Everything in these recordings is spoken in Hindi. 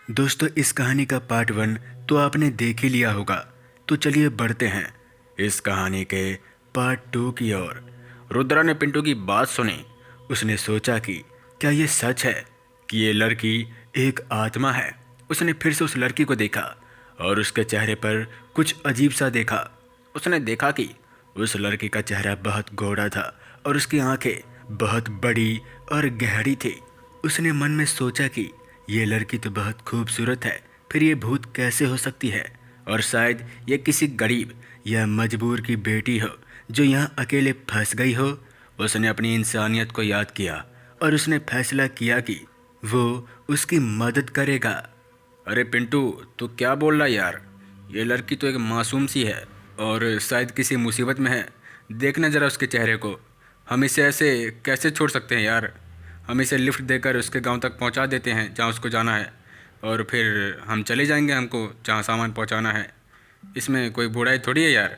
दोस्तों, इस कहानी का पार्ट 1 तो आपने देख ही लिया होगा। तो चलिए बढ़ते हैं इस कहानी के पार्ट 2 की ओर। रुद्रा ने पिंटू की बात सुनी। उसने सोचा कि क्या ये सच है कि ये लड़की एक आत्मा है। उसने फिर से उस लड़की को देखा और उसके चेहरे पर कुछ अजीब सा देखा। उसने देखा कि उस लड़की का चेहरा बहुत गोरा था और उसकी आंखें बहुत बड़ी और गहरी थी। उसने मन में सोचा कि ये लड़की तो बहुत खूबसूरत है, फिर ये भूत कैसे हो सकती है। और शायद ये किसी गरीब या मजबूर की बेटी हो जो यहाँ अकेले फंस गई हो। उसने अपनी इंसानियत को याद किया और उसने फैसला किया कि वो उसकी मदद करेगा। अरे पिंटू, तू क्या बोल रहा है यार? ये लड़की तो एक मासूम सी है और शायद किसी मुसीबत में है। देखना ज़रा उसके चेहरे को। हम इसे ऐसे कैसे छोड़ सकते हैं यार? हम इसे लिफ्ट देकर उसके गांव तक पहुंचा देते हैं जहां उसको जाना है, और फिर हम चले जाएंगे हमको जहां सामान पहुंचाना है। इसमें कोई बुराई थोड़ी है यार।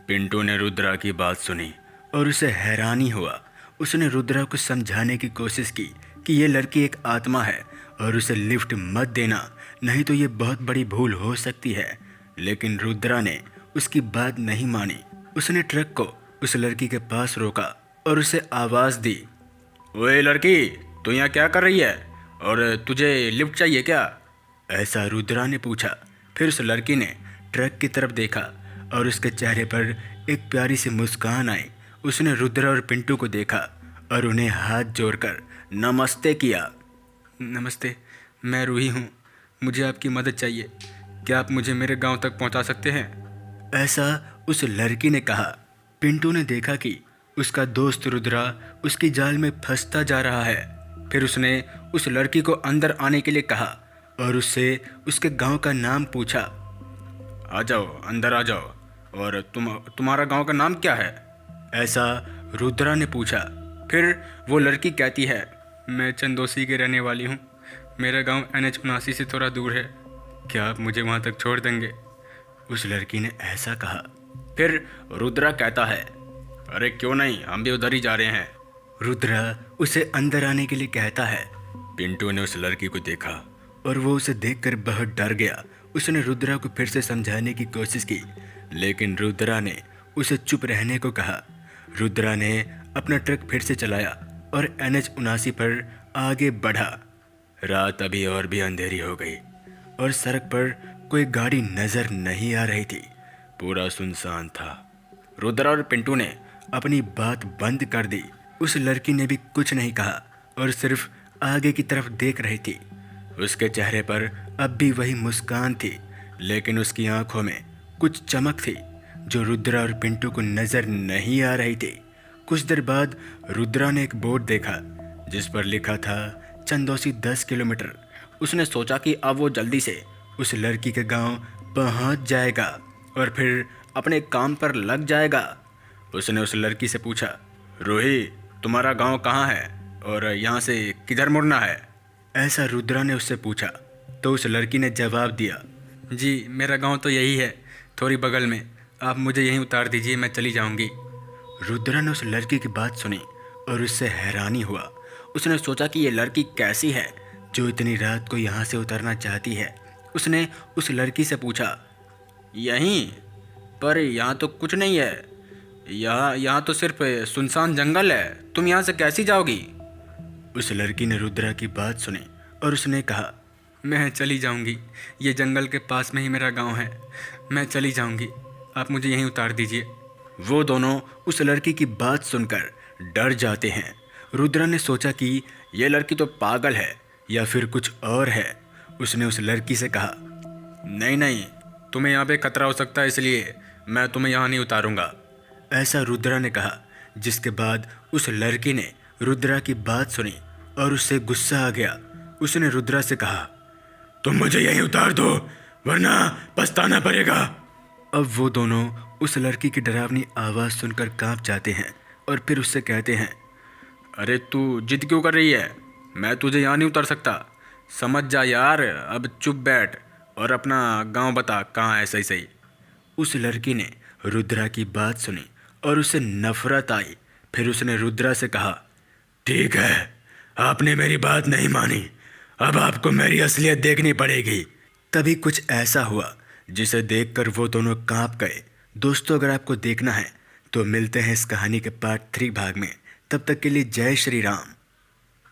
पिंटू ने रुद्रा की बात सुनी और उसे हैरानी हुआ। उसने रुद्रा को समझाने की कोशिश की कि ये लड़की एक आत्मा है और उसे लिफ्ट मत देना, नहीं तो ये बहुत बड़ी भूल हो सकती है। लेकिन रुद्रा ने उसकी बात नहीं मानी। उसने ट्रक को उस लड़की के पास रोका और उसे आवाज़ दी, ओए लड़की, तू यहाँ क्या कर रही है और तुझे लिफ्ट चाहिए क्या? ऐसा रुद्रा ने पूछा। फिर उस लड़की ने ट्रक की तरफ देखा और उसके चेहरे पर एक प्यारी सी मुस्कान आई। उसने रुद्रा और पिंटू को देखा और उन्हें हाथ जोड़कर नमस्ते किया। नमस्ते, मैं रूही हूँ। मुझे आपकी मदद चाहिए। क्या आप मुझे मेरे गांव तक पहुंचा सकते हैं? ऐसा उस लड़की ने कहा। पिंटू ने देखा कि उसका दोस्त रुद्रा उसकी जाल में फंसता जा रहा है। फिर उसने उस लड़की को अंदर आने के लिए कहा और उससे उसके गांव का नाम पूछा। आ जाओ, अंदर आ जाओ। और तुम्हारा गांव का नाम क्या है? ऐसा रुद्रा ने पूछा। फिर वो लड़की कहती है, मैं चंदोसी के रहने वाली हूँ। मेरा गांव NH 79 से थोड़ा दूर है। क्या आप मुझे वहाँ तक छोड़ देंगे? उस लड़की ने ऐसा कहा। फिर रुद्रा कहता है, अरे क्यों नहीं, हम भी उधर ही जा रहे हैं। रुद्रा उसे अंदर आने के लिए कहता है। पिंटू ने उस लड़की को देखा और वो उसे देखकर बहुत डर गया। उसने रुद्रा को फिर से समझाने की कोशिश की, लेकिन रुद्रा ने उसे चुप रहने को कहा। रुद्रा ने अपना ट्रक फिर से चलाया और NH 79 पर आगे बढ़ा। रात अभी और भी अंधेरी हो गई और सड़क पर कोई गाड़ी नजर नहीं आ रही थी। पूरा सुनसान था। रुद्रा और पिंटू ने अपनी बात बंद कर दी। उस लड़की ने भी कुछ नहीं कहा और सिर्फ आगे की तरफ देख रही थी। उसके चेहरे पर अब भी वही मुस्कान थी, लेकिन उसकी आंखों में कुछ चमक थी जो रुद्रा और पिंटू को नजर नहीं आ रही थी। कुछ देर बाद रुद्रा ने एक बोर्ड देखा जिस पर लिखा था चंदौसी 10 किलोमीटर। उसने सोचा कि अब वो जल्दी से उस लड़की के गांव पहुंच जाएगा और फिर अपने काम पर लग जाएगा। उसने उस लड़की से पूछा, रूही, तुम्हारा गांव कहाँ है और यहाँ से किधर मुड़ना है? ऐसा रुद्रा ने उससे पूछा। तो उस लड़की ने जवाब दिया, जी मेरा गांव तो यही है, थोड़ी बगल में। आप मुझे यहीं उतार दीजिए, मैं चली जाऊंगी। रुद्रा ने उस लड़की की बात सुनी और उससे हैरानी हुआ। उसने सोचा कि ये लड़की कैसी है जो इतनी रात को यहाँ से उतरना चाहती है। उसने उस लड़की से पूछा, यहीं पर यहाँ तो कुछ नहीं है। यहाँ तो सिर्फ सुनसान जंगल है। तुम यहाँ से कैसी जाओगी? उस लड़की ने रुद्रा की बात सुनी और उसने कहा, मैं चली जाऊंगी। ये जंगल के पास में ही मेरा गांव है। मैं चली जाऊंगी, आप मुझे यहीं उतार दीजिए। वो दोनों उस लड़की की बात सुनकर डर जाते हैं। रुद्रा ने सोचा कि यह लड़की तो पागल है या फिर कुछ और है। उसने उस लड़की से कहा, नहीं नहीं, तुम्हें यहाँ पे खतरा हो सकता है, इसलिए मैं तुम्हें यहाँ नहीं उतारूंगा। ऐसा रुद्रा ने कहा, जिसके बाद उस लड़की ने रुद्रा की बात सुनी और उससे गुस्सा आ गया। उसने रुद्रा से कहा, तुम मुझे यहीं उतार दो वरना पछताना पड़ेगा। अब वो दोनों उस लड़की की डरावनी आवाज़ सुनकर कांप जाते हैं और फिर उससे कहते हैं, अरे तू जिद क्यों कर रही है? मैं तुझे यहाँ नहीं उतार सकता। समझ जा यार, अब चुप बैठ और अपना गांव बता कहाँ है सही सही। उस लड़की ने रुद्रा की बात सुनी और उसे नफरत आई। फिर उसने रुद्रा से कहा, ठीक है, आपने मेरी बात नहीं मानी। अब आपको मेरी असलियत देखनी पड़ेगी। तभी कुछ ऐसा हुआ जिसे देखकर वो दोनों कांप गए। दोस्तों, अगर आपको देखना है तो मिलते हैं इस कहानी के पार्ट 3 भाग में। तब तक के लिए जय श्री राम।